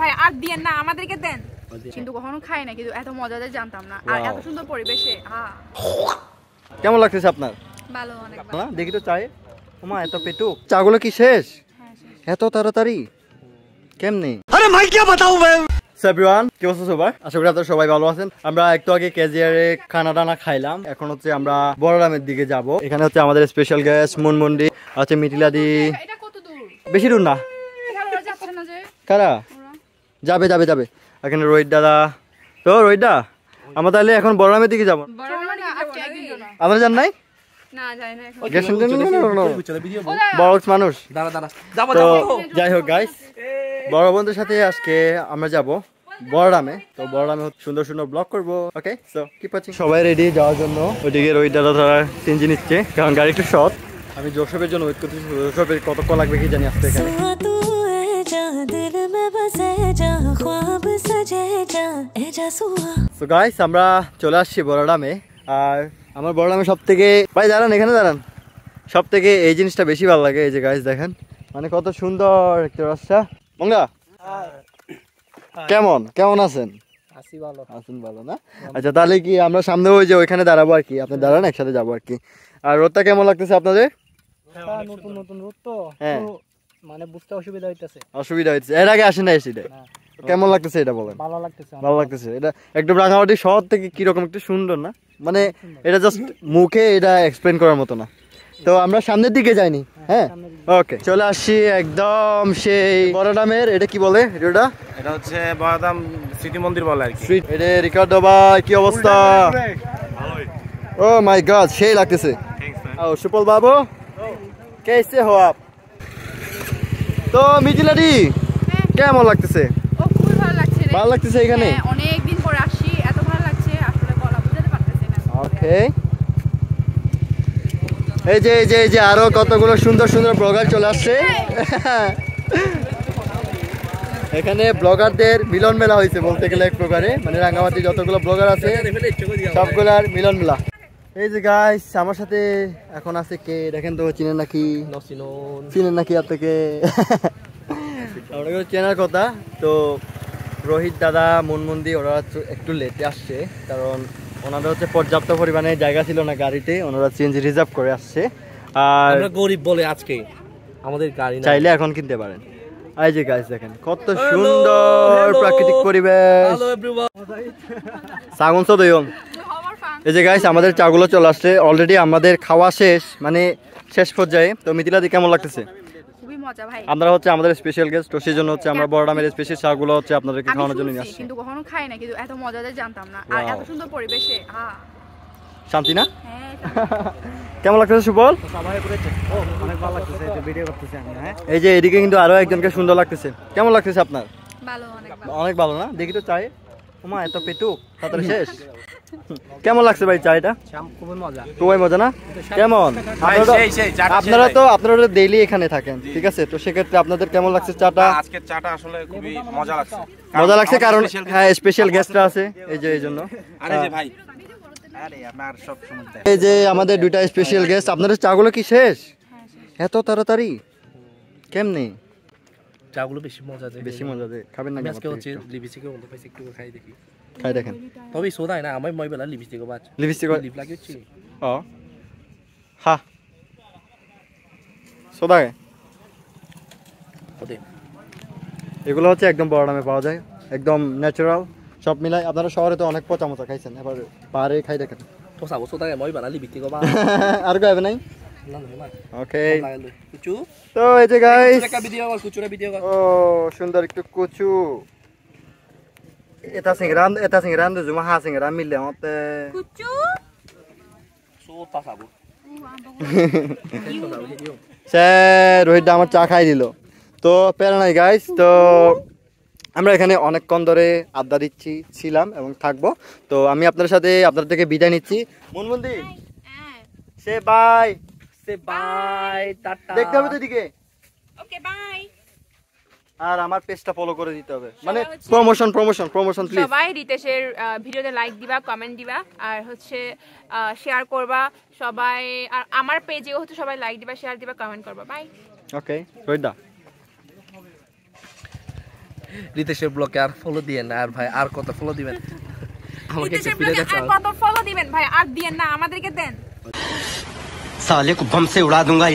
ভাই আর দিয়েন না, আমাদেরকে দেন। কিন্তু কখনো খাই না, কিন্তু এত মজাদার জানতাম না। আর এত সুন্দর পরিবেশে কেমন লাগতেছে আপনার? ভালো, অনেক ভালো। দেখি তো চায়ে। ওমা এত পেটুক, চাগুলো কি শেষ এত তাড়াতাড়ি? কেমনে? আরে ভাই কি বাতাও ভাই। এভরিওয়ান, কি অবস্থা সবার? আশা করি আপনারা সবাই ভালো আছেন। আমরা একটু আগে কেজিআরে খানা টানা খাইলাম। এখন হচ্ছে আমরা বড়রামের দিকে যাব। এখানে হচ্ছে আমাদের স্পেশাল গেস্ট মুনমুন্ডি আছে, মিথিলাদি। এটা কত দূর? বেশি দূর না। এখানে যাচ্ছে না যে? কারা যাবে যাবে যাবে? এখানে রোহিত দাদা। তো রোহিত দা, আমরা তাহলে এখন বড়রামের দিকে যাব। আপনারা যান নাই? না যাই না এখন। বড় মানুষ। তো যাই হোক গাইস, বড় বন্ধুর সাথে আজকে আমরা যাব বড়রামে। তো বড়রামে সুন্দর সুন্দর ব্লগ করবো। ওকে, সো কিপ ওয়াচিং। সবাই রেডি যাওয়ার জন্য। ওইদিকে রোহিত দাদা তারা সিনজি নিচ্ছে, কারণ গাড়ি একটু শর্ট। আমি জোসবের জন্য ওয়েট করতেছি। জোসবের কতক্ষণ লাগবে কি জানি আসতে এখানে। তো গাইস, আমরা চলে আসছি বড়রামে। আর আমার বড়রামে সব থেকে, ভাই দাঁড়ান, এখানে দাঁড়ান, সব থেকে এই জিনিসটা বেশি ভালো লাগে। এই যে গাইস দেখেন, মানে কত সুন্দর একটা রাস্তা। মঙ্গা কেমন কেমন আছেন? আছেন ভালো না? আচ্ছা, তাহলে কি আমরা সামনে ওই যে ওইখানে দাঁড়াবো আর কি, আপনি দাঁড়ান, একসাথে যাবো আর কি। আর রোদটা কেমন লাগতেছে আপনাদের? নতুন নতুন রোদ তো, মানে বুঝতে অসুবিধা হইতেছে। অসুবিধা হচ্ছে, এর আগে আসেন না এসিতে। কেমন লাগতেছে এটা বলেন? ভালো লাগতেছে, ভালো লাগতেছে। এটা একদম রাঙামাটি শহর থেকে কিরকম একটু সুন্দর না, মানে এটা জাস্ট মুখে এটা এক্সপ্লেন করার মতো না। তো আমরা সামনের দিকে যাইনি। হ্যাঁ, ওকে, চলে আসছি একদম সেই বড়রামের। এটা কি বলে? এটা হচ্ছে বড়রাম স্মৃতি মন্দির বলে আর কি। এটা রিকার্ডো ভাই, কি অবস্থা? ও মাই গড, সেই লাগতেছে। ও সুপল বাবু, কেসে হো আপ? তো মিথিলাদি কেমন লাগতেছে? ও খুবই ভালো লাগছে রে। ভালো লাগতেছে এখানে? হ্যাঁ, অনেক দিন পর আসছি, এত ভালো লাগছে আসলে বলা বুঝাতে পারতেছি না। ওকে, এই যে এই যে এই যে আরো কতগুলো সুন্দর সুন্দর ব্লগার চলে আসছে। এখানে ব্লগারদের মিলন মেলা হয়েছে বলতে গেলে এক প্রকারে, মানে রাঙ্গামাটি যতগুলো ব্লগার আছে সবগুলার মিলন মেলা। এই যে গাইস, আমার সাথে এখন আছে কে দেখেন তো, চিনেন নাকি? চিনেন নাকি আপনাকে? আমরা চেনার কথা। তো রোহিত দাদা, মুনমুন্দি ওরা একটু লেটে আসছে, কারণ ওনাদের হচ্ছে পর্যাপ্ত পরিমাণে জায়গা ছিল না গাড়িতে, ওনারা সিএনজি রিজার্ভ করে আসছে। আর আমরা গরিব বলে আজকে আমাদের গাড়ি না, চাইলে এখন কিনতে পারেন। এই যে গাইস দেখেন কত সুন্দর প্রাকৃতিক পরিবেশ। সাগুন সদয়ং। এই যে গাইস, আমাদের চাগুলো চলে আসছে অলরেডি, আমাদের খাওয়া শেষ, মানে শেষ পর্যায়ে। তো মিথিলাদি কেমন লাগতেছে? খুবই মজা ভাই। আমরা হচ্ছে আমাদের স্পেশাল গেস্ট, তো সেই জন্য হচ্ছে আমরা বড়রামের স্পেশাল চাগুলো হচ্ছে আপনাদেরকে খাওয়ানোর জন্য নিয়ে আসছি। কিন্তু কখনো খাই না, কিন্তু এত মজাদার জানতাম না। আর এত সুন্দর পরিবেশে শান্তি না? হ্যাঁ। কেমন লাগতেছে সুবল? অনেক ভালো লাগতেছে, এটা ভিডিও করতেছি আমি। হ্যাঁ, এই যে এদিকে কিন্তু আরো একজনকে সুন্দর লাগতেছে। কেমন লাগতেছে আপনার? ভালো, অনেক ভালো। অনেক ভালো না? দেখি তো চাই। ওমা এত পেটুক, তাড়াতাড়ি শেষ। কেমন লাগছে ভাই চায়টা? খুবই মজা। খুবই মজা না? কেমন? আপনারা ডেইলি এখানে থাকেন, ঠিক আছে? তো সেক্ষেত্রে আপনাদের কেমন লাগছে চাটা? আজকের চাটা আসলে খুবই মজা লাগছে। মজা লাগছে কারণ হ্যাঁ স্পেশাল গেস্টরা আছে, এই যে এই জন্য। আরে যে ভাই, আরে আমার সব সময় এই যে আমাদের দুইটা স্পেশাল গেস্ট। আপনাদের চাগুলো কি শেষ এত তাড়াতাড়ি? কেমনে? চাগুলো বেশি মজা দেয়, বেশি মজা দেয়। খাবেন না? আজকে হচ্ছে লিপস্টিকে বলতে পাইছি, একটু খাই দেখি। খাই দেখেন। তবে সোদাই না, আমি মই বেলা লিপস্টিক বাজ। লিপস্টিক লিপ লাগিয়েছি। ও হ্যাঁ, সোদা ওদে এগুলো হচ্ছে একদম বড়রামে পাওয়া যায়, একদম ন্যাচারাল সব মিলাই। আপনারা শহরে তো অনেক পচা মচা খাইছেন, এবার পাহাড়ে খাই দেখেন। তো সাবো সোদাই মই বেলা লিপস্টিক বাজ। আর খাবে নাই? না না, ওকে। কুচু। তো এই যে গাইস, একটা ভিডিও কর, কুচুরা ভিডিও কর। ও সুন্দর একটু কুচু। এটা সিংরান জুমা হা সিংরান মিললে মতে কুচু সোতা সাবো। সে রোহিত আমার চা খাই দিল। তো প্যারা নাই গাইস, তো আমরা এখানে অনেকক্ষণ ধরে আড্ডা ছিলাম এবং থাকবো। তো আমি আপনার সাথে আপনার থেকে বিদায় নিচ্ছি। মুনমুন্দি সে বাই, সে বাই, টাটা। দেখতে হবে তো এদিকে। Okay bye. আর আমার পেজটা ফলো করে দিতে হবে, মানে প্রমোশন প্লিজ। সবাই রিতেশের ভিডিওতে লাইক দিবা, কমেন্ট দিবা, আর হচ্ছে শেয়ার করবা সবাই। আর আমার পেজেও হচ্ছে সবাই লাইক দিবা, শেয়ার দিবা, কমেন্ট করবা। বাই। ওকে রোহিত দা। রিতেশের ব্লগে আর ফলো দিয়েন না আর ভাই আর কত ফলো দিবেন আমাকে একটু রিতেশের ফিরে ব্লগে দেখাও আর কত ফলো দিবেন ভাই আর দিয়েন না আমাদেরকে দেন साले को बम से उड़ा दूंगा